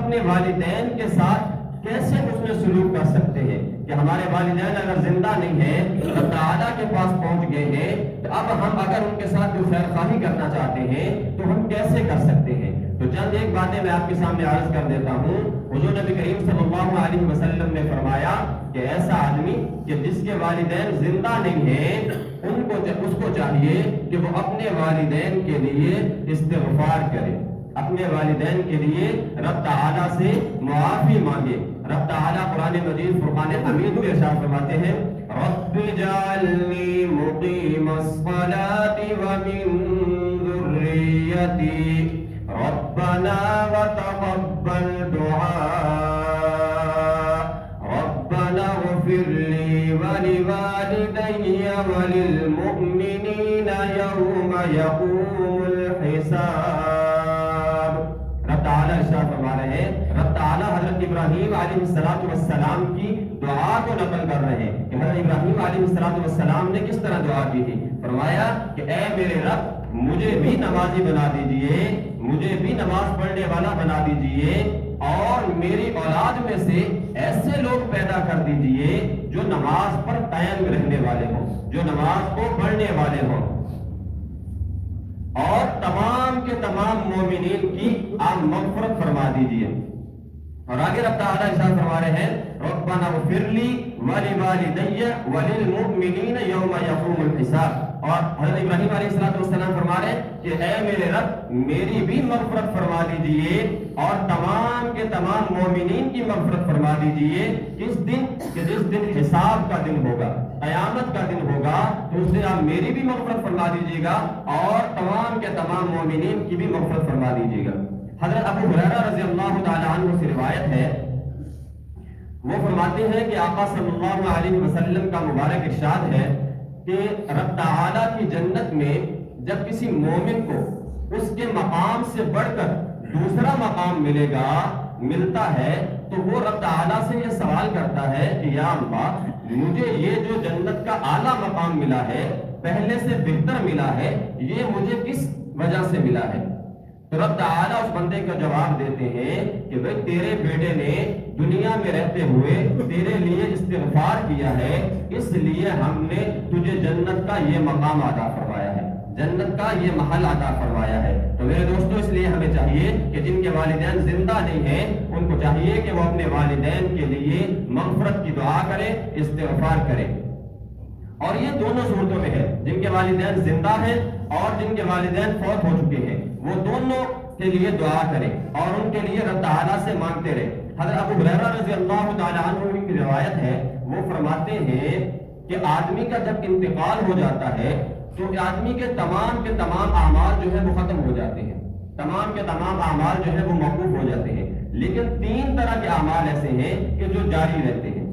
اپنے والدین کے ساتھ کیسے حسن سلوک کر سکتے ہیں کہ ہمارے والدین اگر زندہ نہیں ہیں، اللہ تعالیٰ کے پاس پہنچ گئے ہیں، تو اب ہم اگر ان کے ساتھ جو خیر خواہی کرنا چاہتے ہیں تو ہم کیسے کر سکتے ہیں؟ تو چند ایک باتیں میں آپ کے سامنے عرض کر دیتا ہوں۔ حضور نبی کریم صلی اللہ علیہ وسلم نے فرمایا کہ ایسا آدمی کہ جس کے والدین زندہ نہیں ہیں، اس کو چاہیے کہ وہ اپنے والدین کے لیے استغفار کرے، اپنے والدین کے لیے رب تعالیٰ سے معافی مانگے۔ رب تعالیٰ قرآن مجید فرقان حمید میں ارشاد فرماتے ہیں، رب اجعلنی مقیم الصلاۃ ومن ذریتی ربنا وتقبل دعاء ربنا اغفر لی ولوالدی وللمؤمنین یوم یقوم الحساب۔ رب تعالیٰ ارشاد فرما رہے ہیں، رب تعالیٰ حضرت ابراہیم علیہ السلام کی دعا کو نقل کر رہے ہیں کہ حضرت ابراہیم علیہ السلام نے کس طرح دعا کی تھی۔ فرمایا کہ اے میرے رب، مجھے بھی نمازی بنا دیجئے، مجھے بھی نماز پڑھنے والا بنا دیجئے، اور میری اولاد میں سے ایسے لوگ پیدا کر دیجئے جو نماز پر قائم رہنے والے ہوں، جو نماز کو پڑھنے والے ہوں، اور تمام کے تمام مومنین کی آپ مغفرت فرما دیجئے۔ اور آگے رب تعالیٰ ارشاد فرما رہے ہیں، ربنا اغفر لی ولوالدی وللمؤمنین یوم یقوم الحساب۔ اور حضرت ابراہیم علیہ السلام فرما رہے ہیں کہ اے میرے رب، میری بھی مغفرت فرما دیجئے اور تمام کے تمام مومنین کی مغفرت فرما دیجئے۔ کس دن؟ کہ جس دن حساب کا دن ہوگا، قیامت کا دن ہوگا، تو اس دن آپ میری بھی مغفرت فرما دیجئے گا اور تمام کے تمام مومنین کی بھی مغفرت فرما دیجئے گا۔ حضرت ابو ہریرہ رضی اللہ تعالی عنہ سے روایت ہے، وہ فرماتے ہیں کہ آقا صلی اللہ علیہ وسلم کا مبارک ارشاد ہے کہ رب تعالیٰ کی جنت میں جب کسی مومن کو اس کے مقام سے بڑھ کر دوسرا مقام ملتا ہے تو وہ رب تعالیٰ سے یہ سوال کرتا ہے کہ یا اللہ، مجھے یہ جو جنت کا اعلیٰ مقام ملا ہے، پہلے سے بہتر ملا ہے، یہ مجھے کس وجہ سے ملا ہے؟ تو رب تعالیٰ اس بندے کا جواب دیتے ہیں کہ بھئی تیرے بیٹے نے دنیا میں رہتے ہوئے تیرے لیے استغفار کیا ہے، اس لیے ہم نے تجھے جنت کا یہ مقام عطا فرمایا ہے، جنت کا یہ محل عطا فرمایا ہے۔ تو میرے دوستو، اس لیے ہمیں چاہیے کہ جن کے والدین زندہ نہیں ہیں، ان کو چاہیے کہ وہ اپنے والدین کے لیے مغفرت کی دعا کریں، استغفار کریں۔ اور یہ دونوں صورتوں میں ہے، جن کے والدین زندہ ہیں اور جن کے والدین فوت ہو چکے ہیں، وہ دونوں کے لیے دعا کریں اور ان کے لیے رب تعالیٰ سے مانگتے رہیں۔ حضرت ابو ہریرہ رضی اللہ تعالی عنہ کی روایت ہے، وہ فرماتے ہیں کہ آدمی کا جب انتقال ہو جاتا ہے تو آدمی کے تمام اعمال جو ہے وہ ختم ہو جاتے ہیں، تمام کے تمام اعمال جو ہے وہ موقوف ہو جاتے ہیں، لیکن 3 طرح کے اعمال ایسے ہیں کہ جو جاری رہتے ہیں۔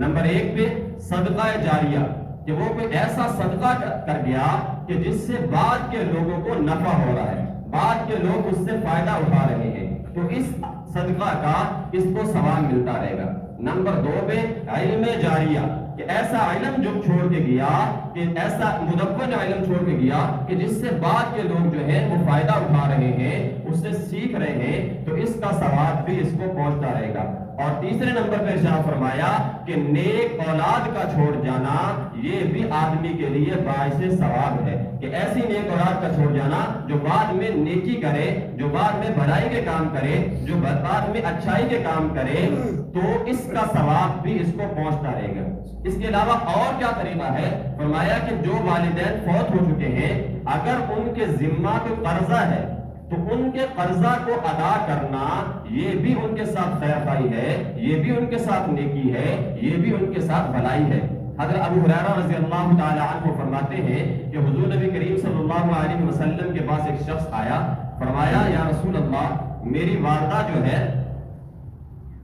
نمبر 1 پہ صدقہ جاریہ، کہ وہ کوئی ایسا صدقہ کر گیا کہ جس سے بعد کے لوگوں کو نفع ہو رہا ہے، بعد کے لوگ اس سے فائدہ اٹھا رہے ہیں، تو اس صدقہ کا اس کو ثواب ملتا رہے گا۔ نمبر 2 پہ علم جاریہ، کہ ایسا علم جو چھوڑ کے گیا، کہ ایسا مدون علم چھوڑ کے گیا کہ جس سے بعد کے لوگ جو ہے وہ فائدہ اٹھا رہے ہیں، اس سے سیکھ رہے ہیں، تو اس کا ثواب بھی اس کو پہنچتا رہے گا۔ اور تیسرے نمبر پر ارشاد فرمایا کہ نیک اولاد کا چھوڑ جانا یہ بھی آدمی کے لیے باعث ثواب ہے، کہ ایسی نیک اولاد کا چھوڑ جانا جو بعد میں نیکی کرے، جو بعد میں بھلائی کے کام کرے، جو بعد میں اچھائی کے کام کرے، تو اس کا ثواب بھی اس کو پہنچتا رہے گا۔ اس کے علاوہ اور کیا طریقہ ہے؟ فرمایا کہ جو والدین فوت ہو چکے ہیں، اگر ان کے ذمہ کوئی قرضہ ہے تو ان کے قرضہ کو ادا کرنا یہ بھی ان کے ساتھ خیر خواہی ہے، یہ بھی ان کے ساتھ نیکی ہے، یہ بھی ان کے ساتھ بھلائی ہے۔ حضرت ابو ہریرہ رضی اللہ تعالی عنہ فرماتے ہیں کہ حضور نبی کریم صلی اللہ علیہ وسلم کے پاس ایک شخص آیا، فرمایا یا رسول اللہ، میری والدہ جو ہے،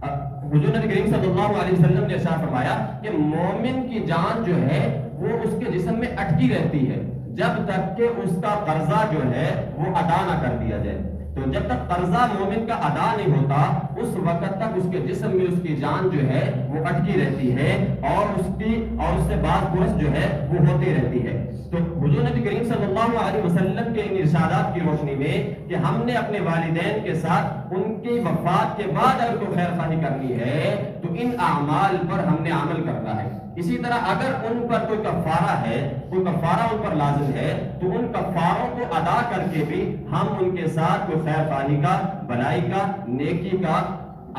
حضور نبی کریم صلی اللہ علیہ وسلم نے ارشاد فرمایا کہ مومن کی جان جو ہے وہ اس کے جسم میں اٹکی رہتی ہے جب تک کہ اس کا قرضہ جو ہے وہ ادا نہ کر دیا جائے، تو جب تک قرضہ مومن کا ادا نہیں ہوتا اس وقت تک اس کے جسم میں اس کی جان جو ہے وہ اٹکی رہتی ہے اور اس سے بعض پرس جو ہے وہ ہوتی رہتی ہے۔ تو حضور نبی کریم صلی اللہ علیہ وسلم کے ان ارشادات کی روشنی میں کہ ہم نے اپنے والدین کے ساتھ ان کی وفات کے بعد اگر کوئی خیر خواہی کرنی ہے تو ان اعمال پر ہم نے عمل کرنا ہے۔ اسی طرح اگر ان پر کوئی کفارہ ہے، کوئی کفارہ ان پر لازم ہے، تو ان کفاروں کو ادا کر کے بھی ہم ان کے ساتھ کوئی خیر خواہی کا، بھلائی کا، نیکی کا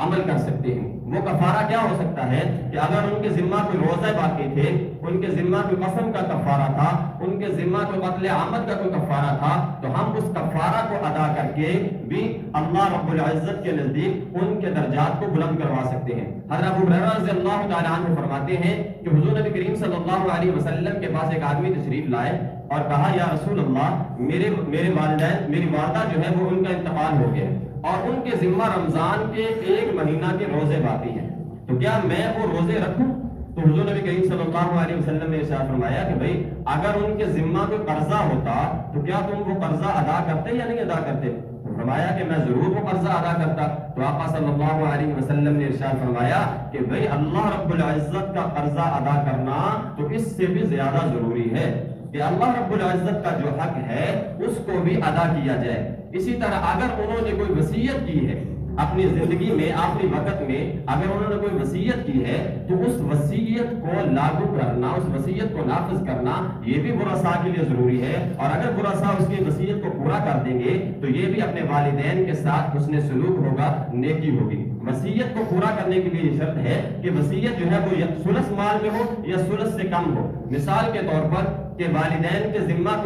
عمل کر سکتے ہیں۔ وہ کفارہ کیا ہو سکتا ہے کہ اگر ان کے ذمہ کوئی روزے باقی تھے، ان کے ذمہ کوئی قسم کا کفارہ تھا، ان کے ذمہ کوئی قتل عامد کا کوئی کفارہ تھا، تو ہم اس کفارہ کو ادا کر کے بھی اللہ رب العزت کے نزدیک ان کے درجات کو بلند کروا سکتے ہیں۔ حضرت ابو ہریرہ رضی اللہ تعالیٰ عنہ فرماتے ہیں کہ حضور نبی کریم صلی اللہ علیہ وسلم کے پاس ایک آدمی تشریف لائے اور کہا یا رسول اللہ میرے والدین، میری والدہ جو ہے وہ ان کا انتقال ہو گیا اور ان کے ذمہ رمضان کے 1 مہینہ کے روزے باقی ہیں، تو کیا میں وہ روزے رکھوں؟ تو حضور نبی کریم صلی اللہ علیہ وسلم نے ارشاد فرمایا کہ بھئی اگر ان کے ذمہ کوئی قرضہ ہوتا تو کیا تم وہ قرضہ ادا کرتے یا نہیں ادا کرتے؟ تو فرمایا کہ میں ضرور وہ قرضہ ادا کرتا۔ تو آقا صلی اللہ علیہ وسلم نے ارشاد فرمایا کہ بھئی اللہ رب العزت کا قرضہ ادا کرنا تو اس سے بھی زیادہ ضروری ہے کہ اللہ رب العزت کا جو حق ہے اس کو بھی ادا کیا جائے۔ اسی طرح اگر انہوں نے کوئی وصیت کی ہے اپنی زندگی میں آخری وقت میں، اگر انہوں نے کوئی وصیت کی ہے تو اس وصیت کو لاگو کرنا، اس وصیت کو نافذ کرنا یہ بھی ورثاء کے لیے ضروری ہے، اور اگر ورثاء اس کی وصیت کو پورا کر دیں گے تو یہ بھی اپنے والدین کے ساتھ حسن سلوک ہوگا، نیکی ہوگی۔ وصیت کو پورا کرنے کے لیے یہ شرط ہے کہ وصیت جو ہے وہ یا ثلث مال میں ہو یا ثلث سے کم ہو۔ مثال کے طور پر کہ والدین کے ذمہ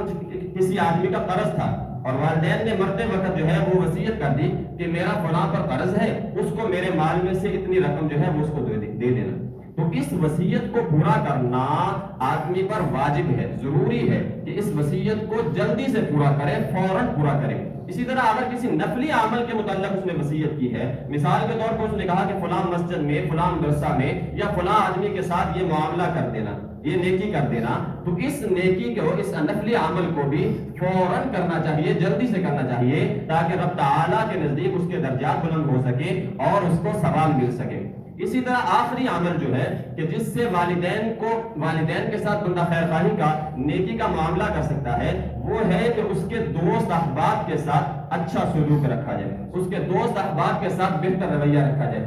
کسی آدمی کا قرض تھا اور والدین نے مرتے وقت جو ہے وہ وصیت کر دی کہ میرا فلاں پر قرض ہے، اس کو میرے مال میں سے اتنی رقم جو ہے وہ اس کو دے دینا، تو اس وصیت کو پورا کرنا آدمی پر واجب ہے، ضروری ہے کہ اس وصیت کو جلدی سے پورا کرے، فوراً پورا کرے۔ اسی طرح اگر کسی نفلی عمل کے متعلق اس نے وصیت کی ہے، مثال کے طور پر اس نے کہا کہ فلاں مسجد میں، فلاں مدرسہ میں یا فلاں آدمی کے ساتھ یہ معاملہ کر دینا، یہ نیکی کر دینا، تو اس نیکی کو، اس نفلی عمل کو بھی فوراً کرنا چاہیے، جلدی سے کرنا چاہیے تاکہ رب تعالیٰ کے نزدیک اس کے درجات بلند ہو سکے اور اس کو ثواب مل سکے۔ اسی طرح آخری عمل جو ہے کہ جس سے والدین کے ساتھ بندہ خیر خواہی کا، نیکی کا معاملہ کر سکتا ہے، وہ ہے کہ اس کے دوست احباب کے ساتھ اچھا سلوک رکھا جائے، اس کے دوست احباب کے ساتھ بہتر رویہ رکھا جائے۔